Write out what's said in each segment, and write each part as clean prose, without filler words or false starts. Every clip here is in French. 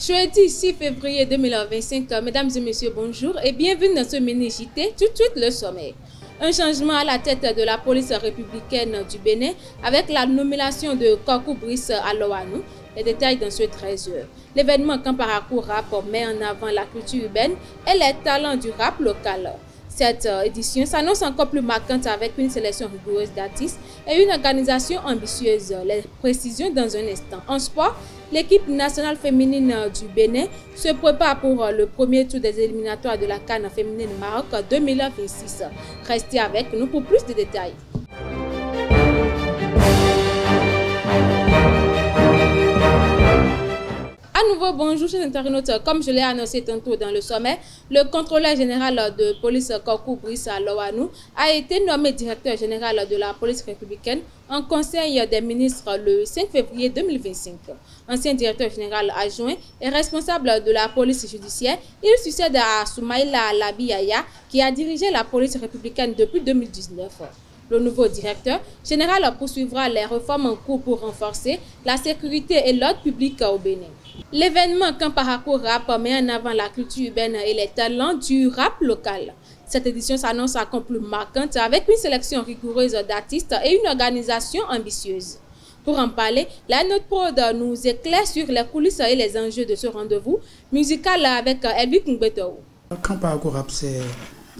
Jeudi 6 février 2025, mesdames et messieurs, bonjour et bienvenue dans ce mini-JT. Tout de suite, le sommet. Un changement à la tête de la police républicaine du Bénin avec la nomination de Kockou Brice à Loanou. Les détails dans ce 13h. L'événement Camp Parcours Rap met en avant la culture urbaine et les talents du rap local. Cette édition s'annonce encore plus marquante avec une sélection rigoureuse d'artistes et une organisation ambitieuse. Les précisions dans un instant. En sport, l'équipe nationale féminine du Bénin se prépare pour le premier tour des éliminatoires de la CAN féminine Maroc 2026. Restez avec nous pour plus de détails. À nouveau, bonjour chers internautes. Comme je l'ai annoncé tantôt dans le sommet, le contrôleur général de police Kockou Brice à Loanou a été nommé directeur général de la police républicaine en conseil des ministres le 5 février 2025. Ancien directeur général adjoint et responsable de la police judiciaire, il succède à Soumaïla Labiyaya qui a dirigé la police républicaine depuis 2019. Le nouveau directeur général poursuivra les réformes en cours pour renforcer la sécurité et l'ordre public au Bénin. L'événement Camp Parcours Rap met en avant la culture urbaine et les talents du rap local. Cette édition s'annonce encore plus marquante avec une sélection rigoureuse d'artistes et une organisation ambitieuse. Pour en parler, la Note Prod nous éclaire sur les coulisses et les enjeux de ce rendez-vous musical avec Elvic Ngbeto. Camp Parcours Rap, c'est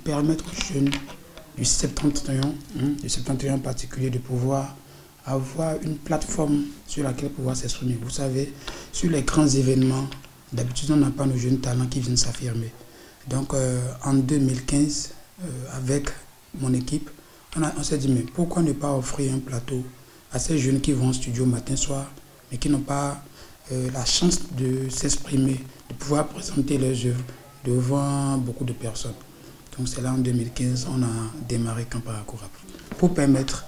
permettre aux jeunes du septentrion en particulier de pouvoir avoir une plateforme sur laquelle pouvoir s'exprimer. Vous savez, sur les grands événements, d'habitude on n'a pas nos jeunes talents qui viennent s'affirmer. Donc en 2015, avec mon équipe, on s'est dit mais pourquoi ne pas offrir un plateau à ces jeunes qui vont au studio matin soir, mais qui n'ont pas la chance de s'exprimer, de pouvoir présenter leurs œuvres devant beaucoup de personnes. Donc c'est là en 2015 on a démarré Camp Parcours Rap. Pour permettre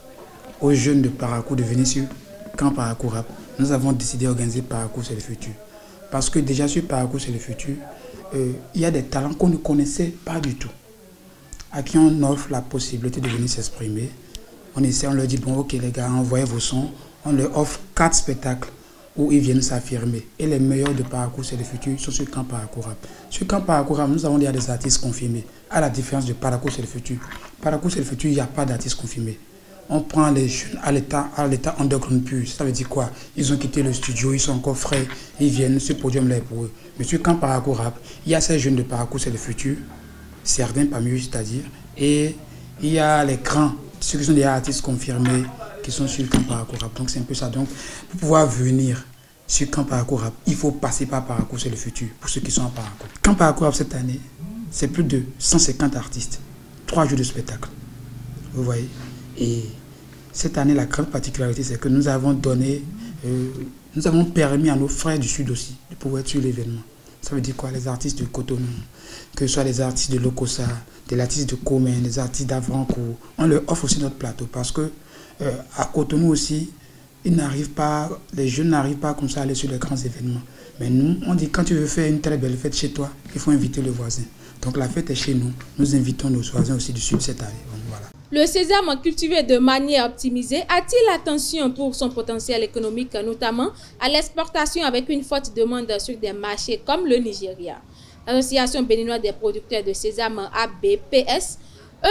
aux jeunes de Parcours de venir sur Camp Parcours Rap, nous avons décidé d'organiser Parcours c'est le futur. Parce que déjà sur Parcours c'est le futur, il y a des talents qu'on ne connaissait pas du tout, à qui on offre la possibilité de venir s'exprimer. On essaie, on leur dit bon ok les gars, envoyez vos sons, on leur offre 4 spectacles où ils viennent s'affirmer. Et les meilleurs de Parcours c'est le futur sont sur Camp Parcours Rap. Sur Camp Parcours Rap, nous avons déjà des artistes confirmés. À la différence de Parcours c'est le futur. Parcours c'est le futur, il n'y a pas d'artistes confirmés. On prend les jeunes à l'état underground pur. Ça veut dire quoi? Ils ont quitté le studio, ils sont encore frais, ils viennent, ce podium là est pour eux. Mais sur Camp Parcours Rap, il y a ces jeunes de Parcours c'est le futur, certains parmi eux c'est-à-dire, et il y a les grands, ceux qui sont des artistes confirmés, qui sont sur Camp Parcours Rap. Donc c'est un peu ça. Donc pour pouvoir venir sur Camp Parcours Rap, il faut passer par Parcours c'est le futur, pour ceux qui sont en Parcours. Camp Parcours Rap cette année, c'est plus de 150 artistes, 3 jours de spectacle. Vous voyez? Et cette année, la grande particularité, c'est que nous avons donné, nous avons permis à nos frères du Sud aussi de pouvoir être sur l'événement. Ça veut dire quoi? Les artistes de Cotonou, que ce soit les artistes de Lokossa, des artistes de Komen, les artistes d'Avrancourt, on leur offre aussi notre plateau parce que à Cotonou aussi, les jeunes n'arrivent pas comme ça à aller sur les grands événements. Mais nous, on dit quand tu veux faire une très belle fête chez toi, il faut inviter le voisin. Donc la fête est chez nous, nous invitons nos voisins aussi du Sud cette année. Donc, voilà. Le sésame cultivé de manière optimisée attire l'attention pour son potentiel économique, notamment à l'exportation avec une forte demande sur des marchés comme le Nigeria. L'Association béninoise des producteurs de sésame ABPS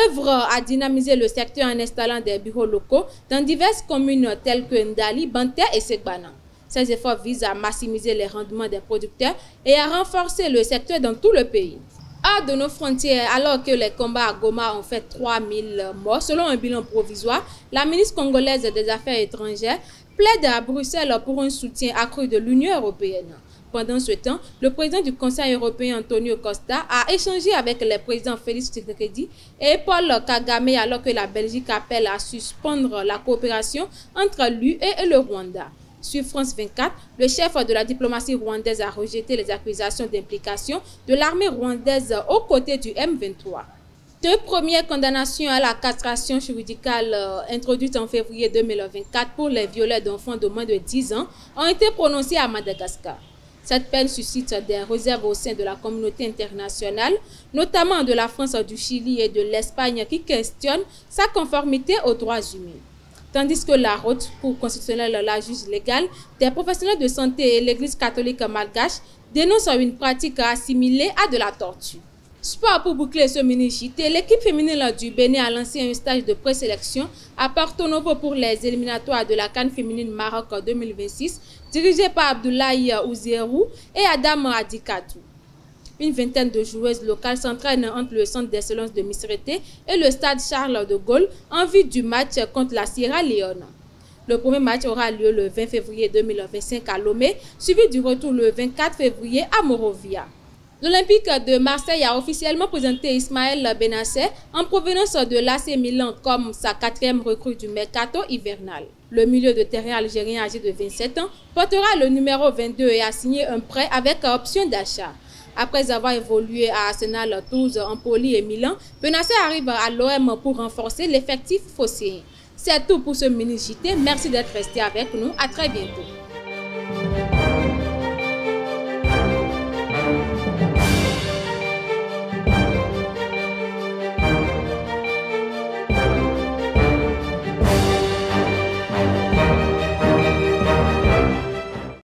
œuvre à dynamiser le secteur en installant des bureaux locaux dans diverses communes telles que Ndali, Banté et Segbana. Ces efforts visent à maximiser les rendements des producteurs et à renforcer le secteur dans tout le pays. Hors de nos frontières, alors que les combats à Goma ont fait 3000 morts, selon un bilan provisoire, la ministre congolaise des Affaires étrangères plaide à Bruxelles pour un soutien accru de l'Union européenne. Pendant ce temps, le président du Conseil européen Antonio Costa a échangé avec les présidents Félix Tshisekedi et Paul Kagame alors que la Belgique appelle à suspendre la coopération entre l'UE et le Rwanda. Sur France 24, le chef de la diplomatie rwandaise a rejeté les accusations d'implication de l'armée rwandaise aux côtés du M23. Deux premières condamnations à la castration chirurgicale introduites en février 2024 pour les violeurs d'enfants de moins de 10 ans ont été prononcées à Madagascar. Cette peine suscite des réserves au sein de la communauté internationale, notamment de la France, du Chili et de l'Espagne qui questionnent sa conformité aux droits humains. Tandis que la Haute Cour constitutionnelle, la juge légale, des professionnels de santé et l'Église catholique malgache dénoncent une pratique assimilée à de la torture. Sport pour boucler ce mini-JT, l'équipe féminine du Bénin a lancé un stage de présélection à Porto Novo pour les éliminatoires de la CAN féminine Maroc 2026, dirigée par Abdoulaye Ouzierou et Adam Adikatou. Une vingtaine de joueuses locales s'entraînent entre le centre d'excellence de Misrété et le stade Charles de Gaulle en vue du match contre la Sierra Leone. Le premier match aura lieu le 20 février 2025 à Lomé, suivi du retour le 24 février à Morovia. L'Olympique de Marseille a officiellement présenté Ismaël Benacer en provenance de l'AC Milan comme sa 4e recrue du mercato hivernal. Le milieu de terrain algérien âgé de 27 ans portera le numéro 22 et a signé un prêt avec option d'achat. Après avoir évolué à Arsenal, Toulouse, Empoli et Milan, Benacer arrive à l'OM pour renforcer l'effectif phocéen. C'est tout pour ce mini-JT. Merci d'être resté avec nous. À très bientôt.